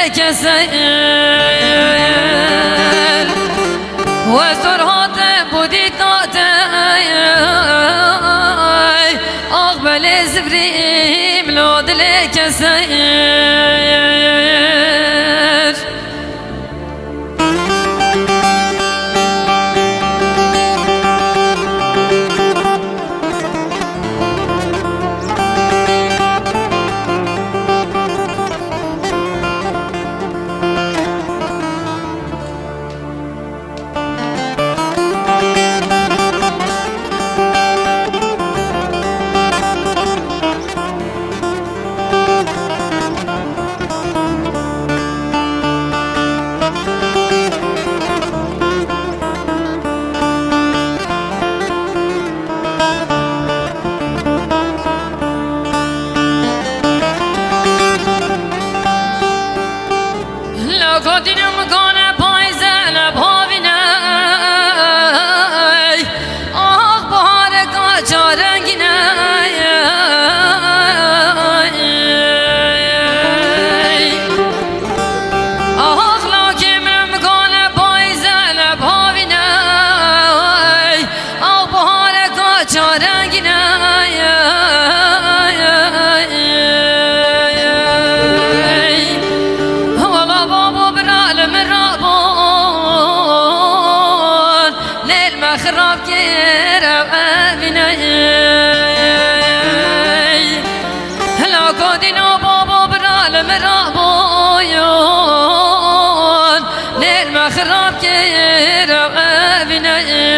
لك سير وسرهات بودي طاطاي أقبل زبري ملود لك سير خراب كيرا أميني هلا قادينا بابا برال مرابويون ليل ما خراب كيرا أميني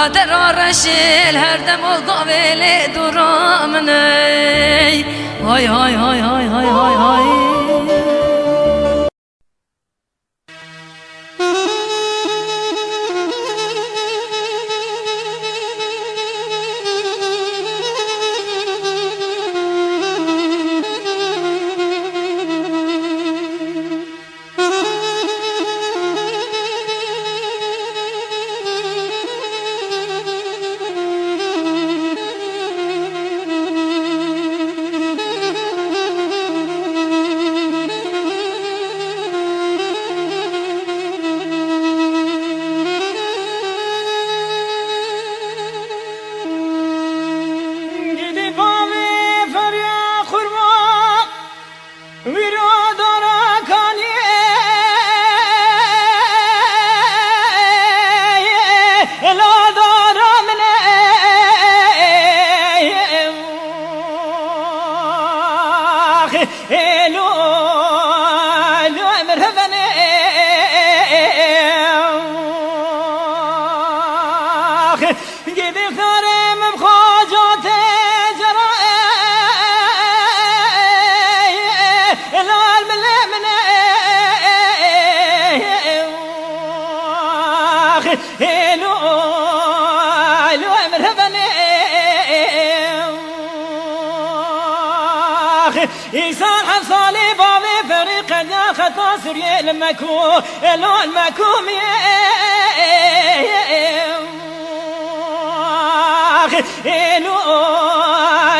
قدر رشيل هردم وقابل درامني هاي هاي هاي هاي هاي هاي هاي إنسان حصالي بابي فريق يا خطا سوريا المكو لون مكوم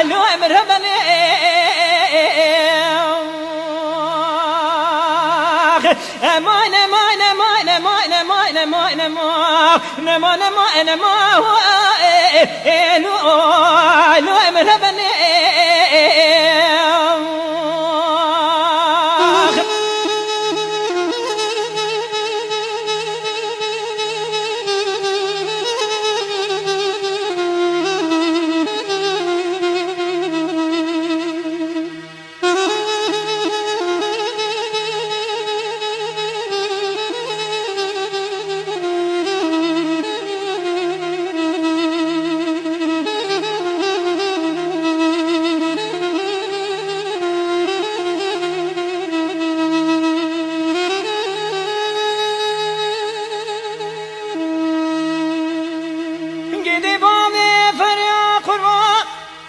لو مرهبني امان امان امان امان امان امان امان امان امان لو مرهبني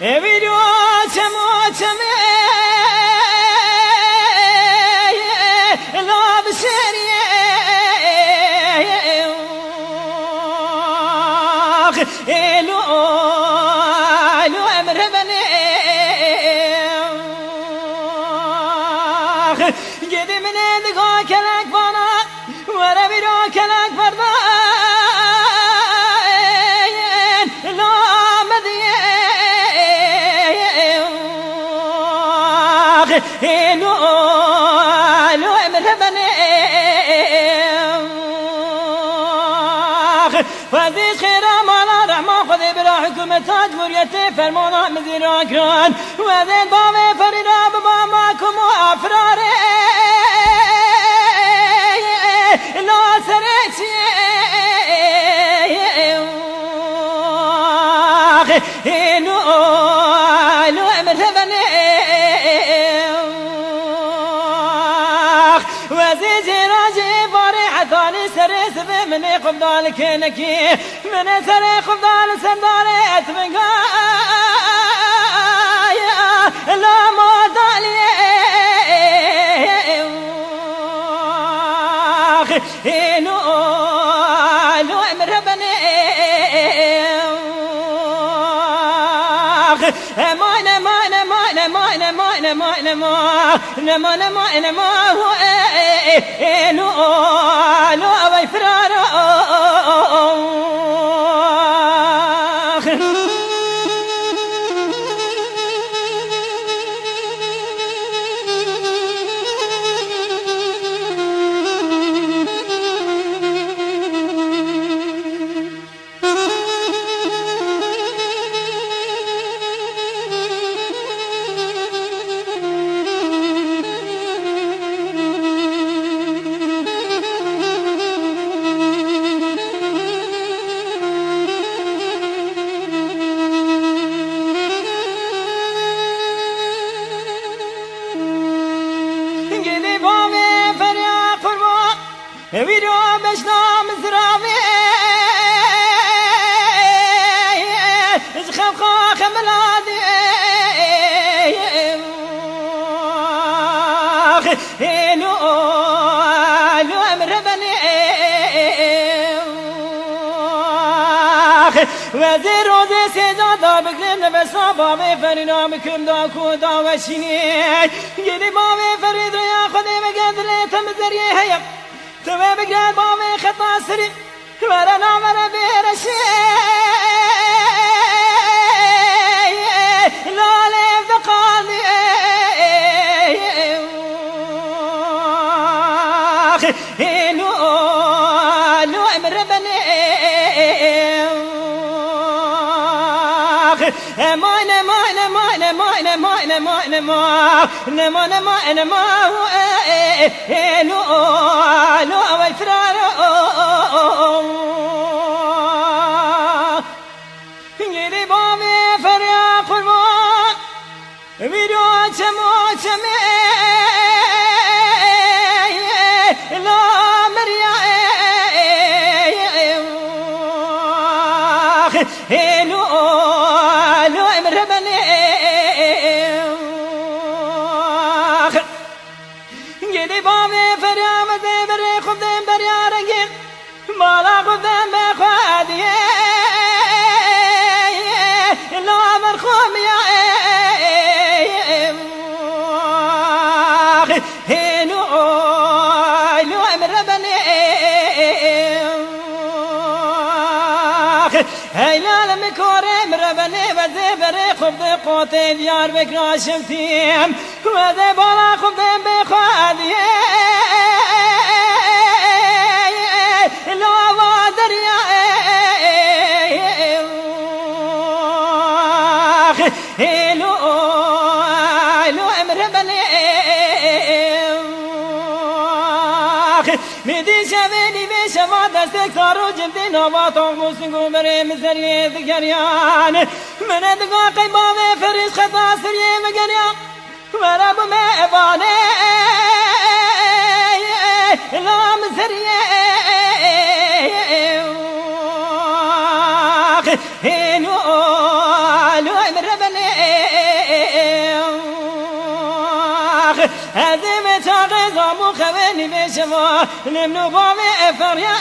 Evido chamo chame love serie elo emrebane gedimine de kelak bana wara biro kelak barda لو مرهبني فذي خير مالا رحمة خذي بلا حكومة تاج مريتي فرمانا مزير أكران وذي البابي فريدا بماماكم وأفراري لا سريتي لو مرهبني من قبضال كنكي من سري قبضال سندالي اتبقايا لا مودالي لو مرهبني امان امان امان امان امان امان امان امان امان لو ويفرار ویدو بشنام زراوی خم خاخ ملادی لو امربني وزير روزي سيدا بقلن بصابا بفرنا بكم دا كودا وشيني يدي بابي فريد يا خدي بقدر تمزري هيا تبى بقلن بابي خطا سري ورنا مرا بيرشي لا ليف دقالي لو امربني مانا مانا مانا مانا مانا مانا مانا مانا مانا لو والفرار يدي بامي فريا قربان ويدو چمو چمي لا مريا لو امربني بکارم ربنه و زبره خوب ده قاطع دیار بکراشم تیم و ده بالا خوب ده بخوادیم لاوا دریا هلو امر بني میدی شبیلی به شما دست کارو جمدی نواتان موسیقو بره مزریه دگریان من دقا قیبا و فریش خطا سریه مگریان ورب میوانه لا مزریه هلو امر بني هذه متاق زامو خواني بشما نمنو بامي افريا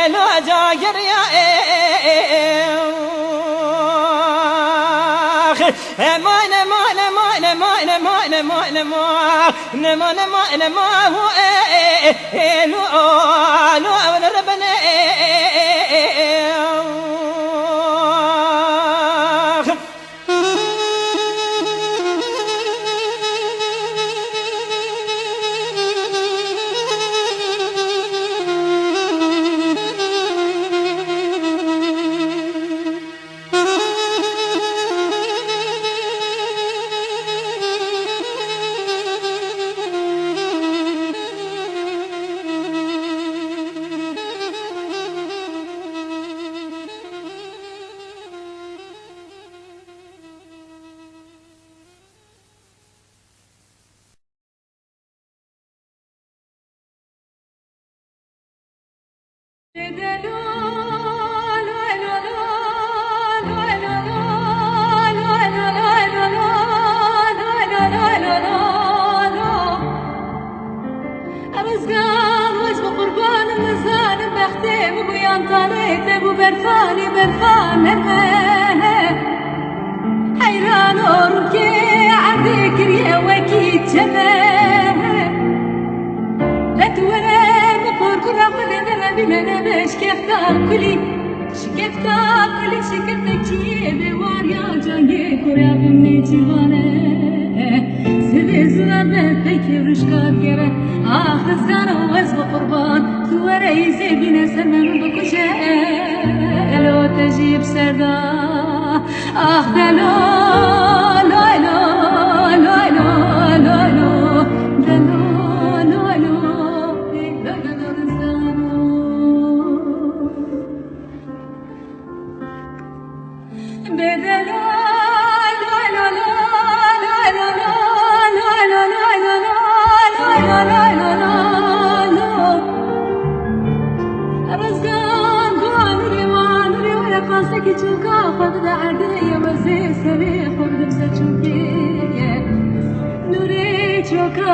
لو جاكر يا مانا مانا مانا مانا مانا مانا مانا مانا مانا ما هو لو ربنا حيران أركي عذكر يا وكيد جمال لا تورا بقول كل رقم بنا باش كيفتا كلي شكفتا كلي شكفتا كي بواريا جاي كوريا بمني تيوانا سيدي زرابة تيكي رشكا بكرة آخر زانا وزب قربان تورا يزيبنا سنن بكشا لو تجيب سردا آخ دلو لا لا لا لا لا لا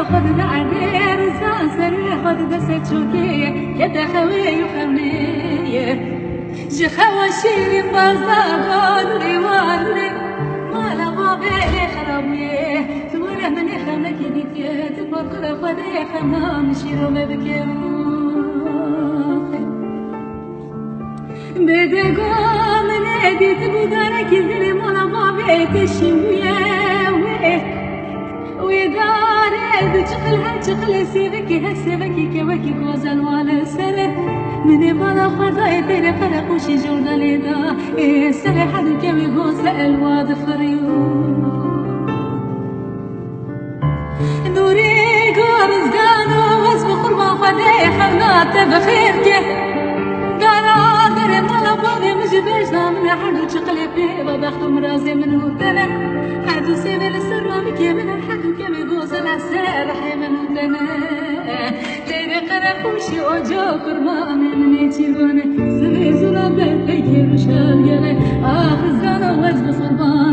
خد العبير سانسر خد دست شوكية يدا خوي وخمنية جي خواشيري فازا نوري وانوري مالا غابي خرابية تقول مني خمك يديتي تفرق لخدي خمام شيرو مبكي بدقو من ادي تبودانك يزري مالا غابي تشيوية ويداري بتشقلها تشقل سيبك هسيبك كوكي كوزن ولا سنة من بالا خداي تيري فرق وشي جوردا ليدا إيه سنة حد كوي غوز الواد فريو نوري قارز قانو وزب قربان خداي خلنات بخيرك قارا دري مالا بابي مجبش من حد تشقل بيبا بختو مرازي من هوتنا حدو سيبي للسرامي كمن الحدو كمي غوز العسار حيمن هوتنا تيري قرقوشي وجو كرما من يتيبون سمي زرابة تيكي رشال يلي آخر زانا وزب صربان